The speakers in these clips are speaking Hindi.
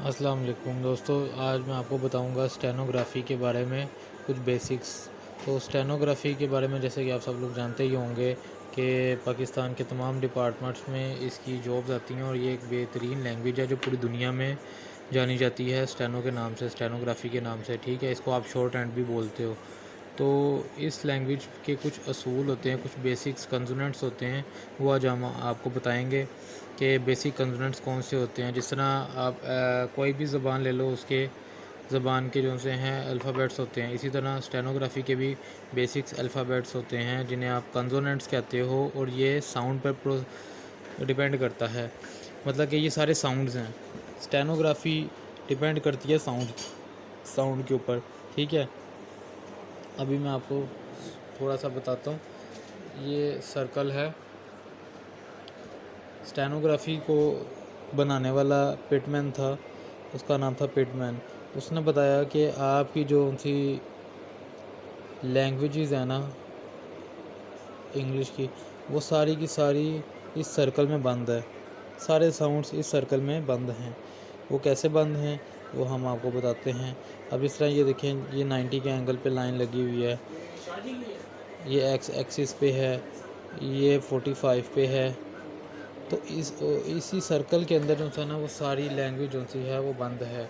अस्सलाम वालेकुम दोस्तों, आज मैं आपको बताऊंगा स्टेनोग्राफ़ी के बारे में कुछ बेसिक्स। तो स्टेनोग्राफ़ी के बारे में जैसे कि आप सब लोग जानते ही होंगे कि पाकिस्तान के तमाम डिपार्टमेंट्स में इसकी जॉब्स आती हैं और ये एक बेहतरीन लैंग्वेज है जो पूरी दुनिया में जानी जाती है स्टेनो के नाम से, स्टेनोग्राफ़ी के नाम से। ठीक है, इसको आप शॉर्ट हैंड भी बोलते हो। तो इस लैंग्वेज के कुछ असूल होते हैं, कुछ बेसिक्स कंसोनेंट्स होते हैं, वो आज हम आपको बताएंगे कि बेसिक कंसोनेंट्स कौन से होते हैं। जिस तरह आप कोई भी ज़बान ले लो, उसके ज़बान के जो से हैं अल्फ़ाबेट्स होते हैं, इसी तरह स्टेनोग्राफ़ी के भी बेसिक्स अल्फ़ाबेट्स होते हैं जिन्हें आप कंसोनेंट्स कहते हो, और ये साउंड पर डिपेंड करता है। मतलब कि ये सारे साउंड्स हैं। स्टेनोग्राफ़ी डिपेंड करती है साउंड साउंड के ऊपर। ठीक है, अभी मैं आपको थोड़ा सा बताता हूँ। ये सर्कल है। स्टेनोग्राफ़ी को बनाने वाला पिटमैन था, उसका नाम था पिटमैन। उसने बताया कि आपकी जो सी लैंग्वेजेस है ना इंग्लिश की, वो सारी की सारी इस सर्कल में बंद है। सारे साउंड्स इस सर्कल में बंद हैं। वो कैसे बंद हैं वो हम आपको बताते हैं। अब इस तरह ये देखें, ये 90 के एंगल पे लाइन लगी हुई है, ये एक्स एक्सिस पे है, ये 45 पे है। तो इसी सर्कल के अंदर जो सा ना वो सारी लैंग्वेज जो सी है वो बंद है।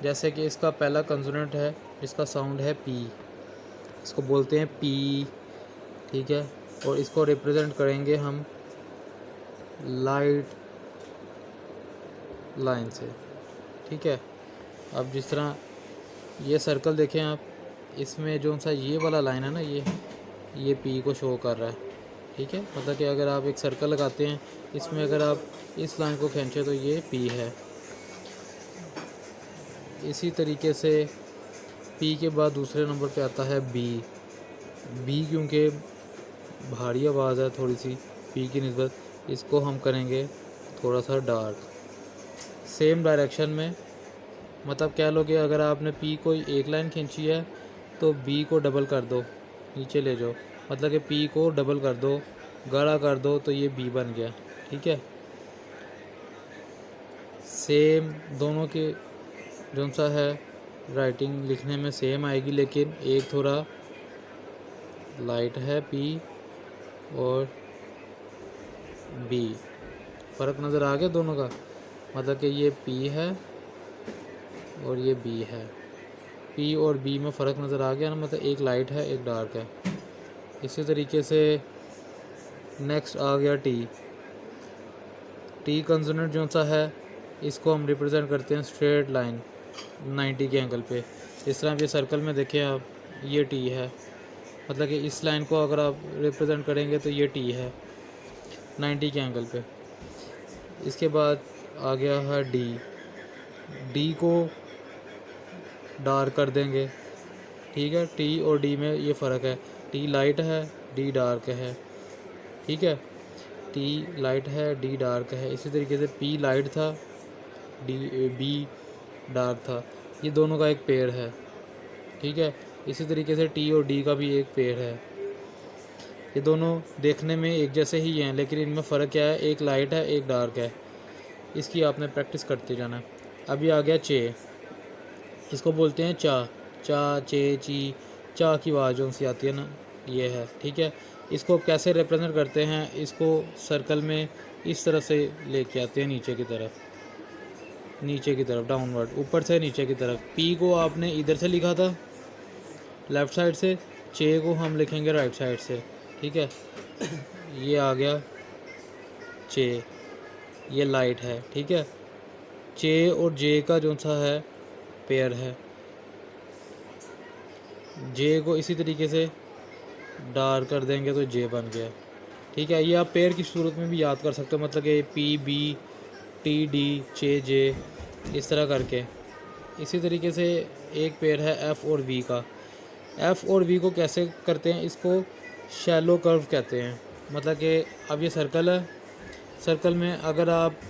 जैसे कि इसका पहला कंसोनेंट है, इसका साउंड है पी, इसको बोलते हैं पी। ठीक है, और इसको रिप्रेजेंट करेंगे हम लाइट लाइन से। ठीक है, अब जिस तरह ये सर्कल देखें आप, इसमें जो सा ये वाला लाइन है ना, ये पी को शो कर रहा है। ठीक है, मतलब कि अगर आप एक सर्कल लगाते हैं, इसमें अगर आप इस लाइन को खींचे तो ये पी है। इसी तरीके से पी के बाद दूसरे नंबर पे आता है बी। बी क्योंकि भारी आवाज़ है थोड़ी सी पी की निस्बत, इसको हम करेंगे थोड़ा सा डार्क। सेम डायरेक्शन में, मतलब कह लो कि अगर आपने पी को एक लाइन खींची है तो बी को डबल कर दो, नीचे ले जाओ, मतलब कि पी को डबल कर दो, गाढ़ा कर दो, तो ये बी बन गया। ठीक है, सेम दोनों के जो सा है राइटिंग लिखने में सेम आएगी, लेकिन एक थोड़ा लाइट है पी और बी। फ़र्क नज़र आ गया दोनों का, मतलब कि ये पी है और ये बी है। पी और बी में फ़र्क नज़र आ गया ना, मतलब एक लाइट है एक डार्क है। इसी तरीके से नेक्स्ट आ गया टी। टी कंसोनेंट जो सा है, इसको हम रिप्रेजेंट करते हैं स्ट्रेट लाइन 90 के एंगल पे। इस तरह ये सर्कल में देखें आप, ये टी है, मतलब कि इस लाइन को अगर आप रिप्रेजेंट करेंगे तो ये टी है 90 के एंगल पे। इसके बाद आ गया है डी। डी को डार्क कर देंगे। ठीक है, टी और डी में ये फ़र्क है, टी लाइट है डी डार्क है। ठीक है, टी लाइट है डी डार्क है। इसी तरीके से पी लाइट था, डी बी डार्क था। ये दोनों का एक पेयर है। ठीक है, इसी तरीके से टी और डी का भी एक पेयर है। ये दोनों देखने में एक जैसे ही हैं, लेकिन इनमें फ़र्क क्या है, एक लाइट है एक डार्क है। इसकी आपने प्रैक्टिस करते जाना है। अभी आ गया चे। इसको बोलते हैं चा। चा चे ची, चा की आवाज़ जो सी आती है ना, ये है। ठीक है, इसको कैसे रिप्रेजेंट करते हैं, इसको सर्कल में इस तरह से लेके आते हैं नीचे की तरफ, नीचे की तरफ डाउनवर्ड, ऊपर से नीचे की तरफ। पी को आपने इधर से लिखा था लेफ़्ट साइड से, चे को हम लिखेंगे राइट साइड से। ठीक है, ये आ गया चे, ये लाइट है। ठीक है, चे और जे का जो सा है पेयर है। जे को इसी तरीके से डार्क कर देंगे तो जे बन गया। ठीक है, ये आप पेयर की सूरत में भी याद कर सकते हो, मतलब कि पी बी टी डी चे जे, इस तरह करके। इसी तरीके से एक पेयर है एफ़ और वी का। एफ़ और वी को कैसे करते हैं, इसको शैलो कर्व कहते हैं। मतलब कि अब ये सर्कल है, सर्कल में अगर आप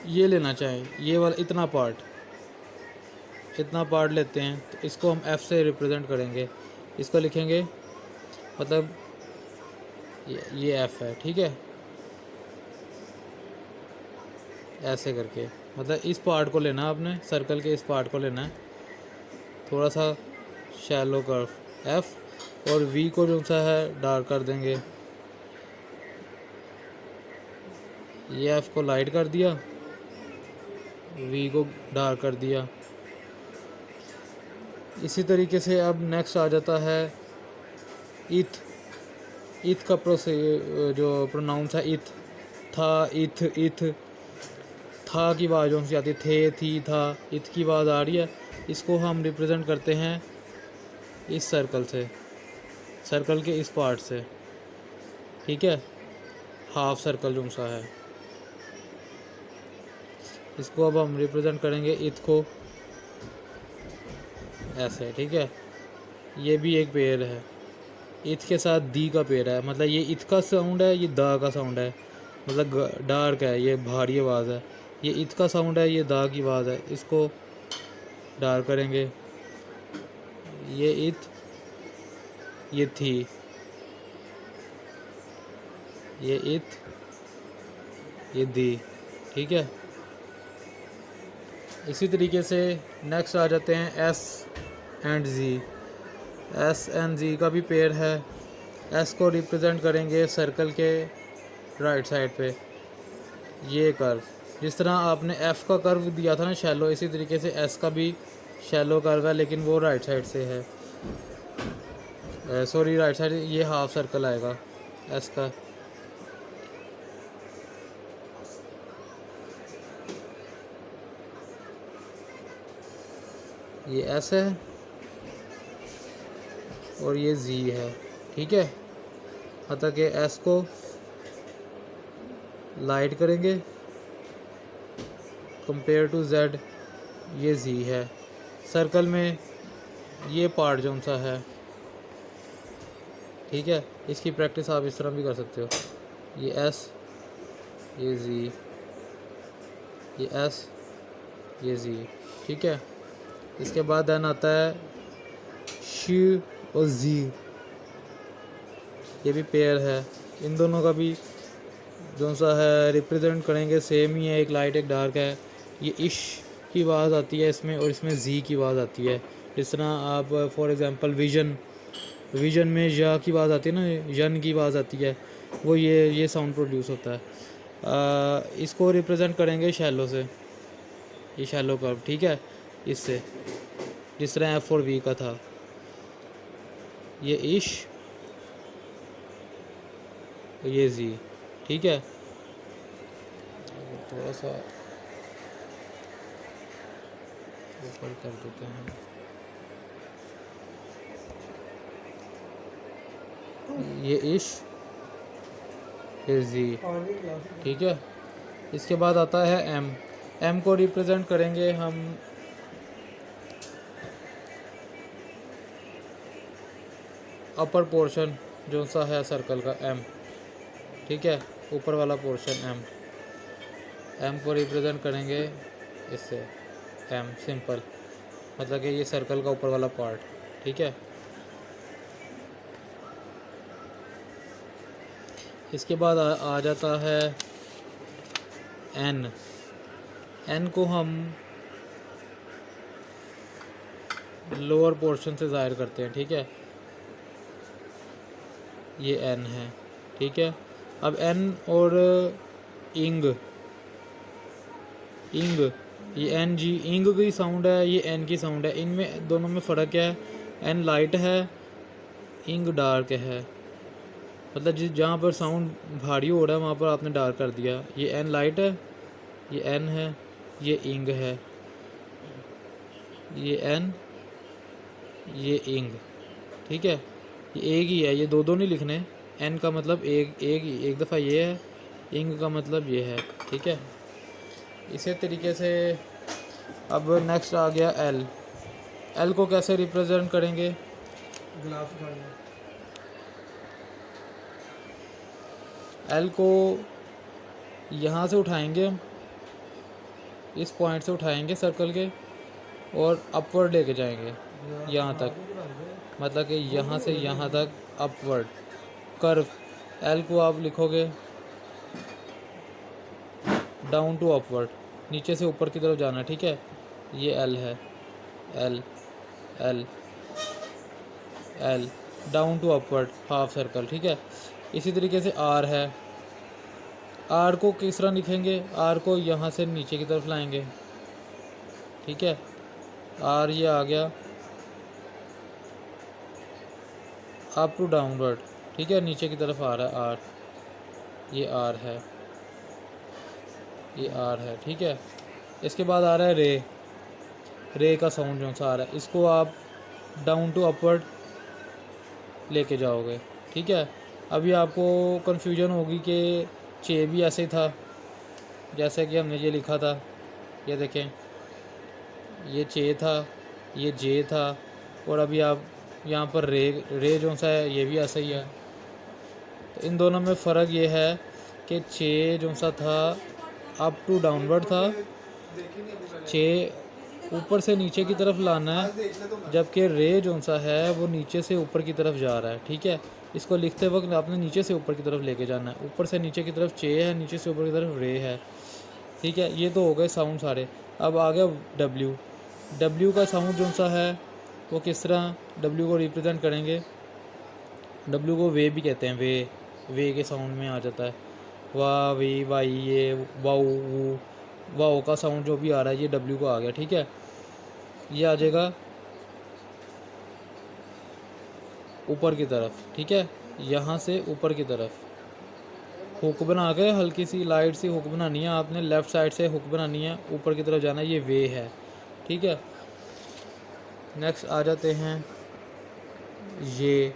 ये लेना चाहें, ये वाला इतना पार्ट लेते हैं, तो इसको हम एफ़ से रिप्रेजेंट करेंगे। इसको लिखेंगे, मतलब ये एफ़ है। ठीक है, ऐसे करके, मतलब इस पार्ट को लेना आपने, सर्कल के इस पार्ट को लेना है, थोड़ा सा शैलो कर्व एफ, और वी को जो सा है डार्क कर देंगे। ये एफ को लाइट कर दिया, वी को डार्क कर दिया। इसी तरीके से अब नेक्स्ट आ जाता है इथ। इथ का जो प्रोनाउंस है इथ, था, इथ, इथ, था की आवाज़ जो सी आती है, थे, थी, था, इथ की आवाज़ आ रही है। इसको हम रिप्रेजेंट करते हैं इस सर्कल से, सर्कल के इस पार्ट से, ठीक है, हाफ सर्कल जो सा है। इसको अब हम रिप्रेजेंट करेंगे इथ को ऐसे, ठीक है। ये भी एक पेयर है, इथ के साथ दी का पेयर है, मतलब ये इथ का साउंड है, ये दा का साउंड है, मतलब डार्क है, ये भारी आवाज़ है। ये इथ का साउंड है, ये दा की आवाज़ है, इसको डार्क करेंगे। ये इथ, ये थी, ये इथ, ये दी, ठीक है। इसी तरीके से नेक्स्ट आ जाते हैं S and G. S and G का भी पेयर है। एस को रिप्रेजेंट करेंगे सर्कल के राइट साइड पे, ये कर्व, जिस तरह आपने एफ़ का कर्व दिया था ना शैलो, इसी तरीके से एस का भी शैलो कर्व है, लेकिन वो राइट साइड से है, सॉरी राइट साइड, ये हाफ सर्कल आएगा एस का। ये एस है और ये जी है, ठीक है। मतलब कि एस को लाइट करेंगे कंपेयर टू जेड, ये जी है। सर्कल में ये पार्ट जो सा है, ठीक है, इसकी प्रैक्टिस आप इस तरह भी कर सकते हो। ये एस, ये जी, ये एस, ये जी, ठीक है। इसके बाद देन आता है शी और जी, ये भी पेयर है। इन दोनों का भी जो सा है रिप्रेजेंट करेंगे सेम ही है, एक लाइट एक डार्क है। ये इश की आवाज़ आती है इसमें, और इसमें जी की आवाज़ आती है। जिस तरह आप फॉर एग्जांपल विजन में या की आवाज़ आती है ना, यन की आवाज़ आती है, वो ये साउंड प्रोड्यूस होता है। इसको रिप्रेजेंट करेंगे शैलो से, ये शैलो कर्व, ठीक है, इससे, जिस तरह एफ और वी का था। ये इश, ये जी, ठीक है। थोड़ा सा ऊपर कर देते हैं, ये इश, ये जी, ठीक है। इसके बाद आता है एम। एम को रिप्रेजेंट करेंगे हम अपर पोर्शन जो सा है सर्कल का, एम, ठीक है, ऊपर वाला पोर्शन एम। एम को रिप्रेजेंट करेंगे इससे, एम सिंपल, मतलब कि ये सर्कल का ऊपर वाला पार्ट, ठीक है। इसके बाद आ जाता है एन। एन को हम लोअर पोर्शन से ज़ाहिर करते हैं, ठीक है, ये एन है, ठीक है। अब एन और इंग, ये एन जी, इंग की साउंड है, ये एन की साउंड है। इनमें दोनों में फ़र्क क्या है, एन लाइट है, इंग डार्क है, मतलब जहाँ पर साउंड भारी हो रहा है वहाँ पर आपने डार्क कर दिया। ये एन लाइट है, ये एन है, ये इंग है, ये एन, ये इंग, ठीक है। ये एक ही है, ये दो नहीं लिखने। एन का मतलब एक दफ़ा ये है, इंग का मतलब ये है, ठीक है। इसी तरीके से अब नेक्स्ट आ गया एल। एल को कैसे रिप्रेजेंट करेंगे, एल को यहाँ से उठाएंगे हम, इस पॉइंट से उठाएंगे सर्कल के, और अपवर्ड लेके जाएंगे यहाँ तक, मतलब कि यहाँ से यहाँ तक अपवर्ड कर्व। एल को आप लिखोगे डाउन टू अपवर्ड, नीचे से ऊपर की तरफ जाना है, ठीक है। ये एल है, L L L, down to upward half circle, ठीक है। इसी तरीके से आर है, आर को किस तरह लिखेंगे, आर को यहाँ से नीचे की तरफ लाएंगे, ठीक है। आर ये आ गया अप टू डाउनवर्ड, ठीक है, नीचे की तरफ आ रहा है आर, ये आर है, ये आर है, ठीक है। इसके बाद आ रहा है रे, रे का साउंड जो सा आ रहा है, इसको आप डाउन टू अपवर्ड लेके जाओगे, ठीक है। अभी आपको कन्फ्यूजन होगी कि चे भी ऐसे ही था, जैसे कि हमने ये लिखा था, ये देखें, ये चे था, ये जे था, और अभी आप यहाँ पर रे जो सा है ये भी ऐसा ही है। तो इन दोनों में फ़र्क ये है कि चे जो सा था अप टू डाउनवर्ड था, चे ऊपर से नीचे की तरफ लाना है, जबकि रे जो सा है वो नीचे से ऊपर की तरफ जा रहा है, ठीक है। इसको लिखते वक्त आपने नीचे से ऊपर की तरफ लेके जाना है, ऊपर से नीचे की तरफ चे है, नीचे से ऊपर की तरफ रे है, ठीक है। ये तो हो गए साउंड सारे। अब आ गया डब्ल्यू, डब्ल्यू का साउंड जो सा है वो किस तरह डब्ल्यू को रिप्रेजेंट करेंगे, डब्ल्यू को वे भी कहते हैं, वे के साउंड में आ जाता है, वाह वी वाई, ये वाऊ वू, वाओ का साउंड जो भी आ रहा है ये डब्ल्यू को आ गया, ठीक है। ये आ जाएगा ऊपर की तरफ, ठीक है, यहाँ से ऊपर की तरफ हुक बना के हल्की सी लाइट सी हुक बनानी है आपने, लेफ़्ट साइड से हुक बनानी है, ऊपर की तरफ जाना है, ये वे है, ठीक है। नेक्स्ट आ जाते हैं ये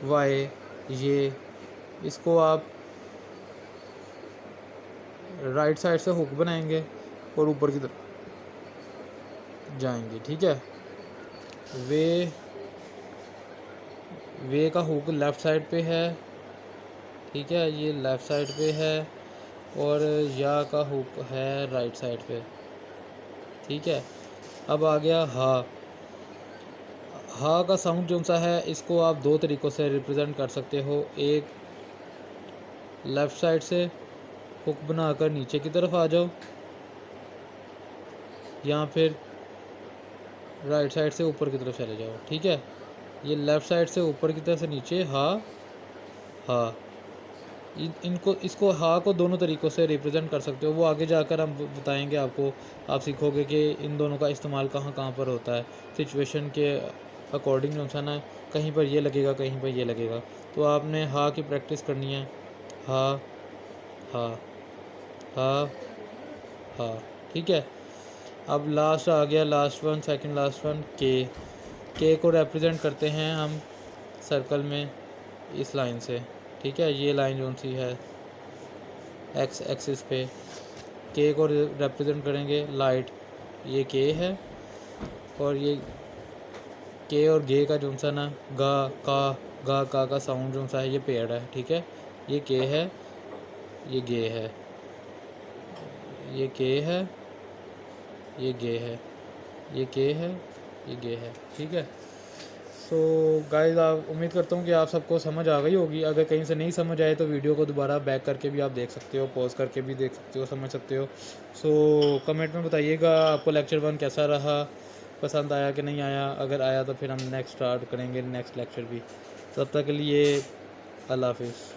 वाई, ये इसको आप राइट साइड से हुक बनाएंगे और ऊपर की तरफ जाएंगे, ठीक है। वे का हुक लेफ़्ट साइड पे है, ठीक है, ये लेफ़्ट साइड पे है, और या का हुक है राइट साइड पे, ठीक है। अब आ गया हा का साउंड जो सा है इसको आप दो तरीक़ों से रिप्रेजेंट कर सकते हो, एक लेफ़्ट साइड से हुक बनाकर नीचे की तरफ आ जाओ, या फिर राइट साइड से ऊपर की तरफ चले जाओ, ठीक है। ये लेफ़्ट साइड से ऊपर की तरफ से नीचे हा, इनको इसको हा को दोनों तरीक़ों से रिप्रेजेंट कर सकते हो, वो आगे जाकर हम बताएंगे आपको, आप सीखोगे कि इन दोनों का इस्तेमाल कहाँ कहाँ पर होता है, सिचुएशन के अकॉर्डिंग जो सा ना, कहीं पर ये लगेगा कहीं पर ये लगेगा। तो आपने हा की प्रैक्टिस करनी है, हा हा हा हा, ठीक है। अब लास्ट आ गया, last one, second last one, के को रिप्रेजेंट करते हैं हम सर्कल में इस लाइन से, ठीक है। ये लाइन जो सी है एक्स एक्सिस पे, के को रिप्रेजेंट करेंगे लाइट, ये के है, और ये के और गे का जो सा ना गा का साउंड जो सा है ये पेड़ है, ठीक है। ये के है, ये गे है, ये के है, ये गे है, ये के है, ये गे है, ठीक है। सो गाइस, आप उम्मीद करता हूँ कि आप सबको समझ आ गई होगी। अगर कहीं से नहीं समझ आए तो वीडियो को दोबारा बैक करके भी आप देख सकते हो, पॉज करके भी देख सकते हो, समझ सकते हो। सो कमेंट में बताइएगा आपको लेक्चर 1 कैसा रहा, पसंद आया कि नहीं आया। अगर आया तो फिर हम नेक्स्ट स्टार्ट करेंगे नेक्स्ट लेक्चर भी। तब तक के लिए अल्लाह हाफिज़।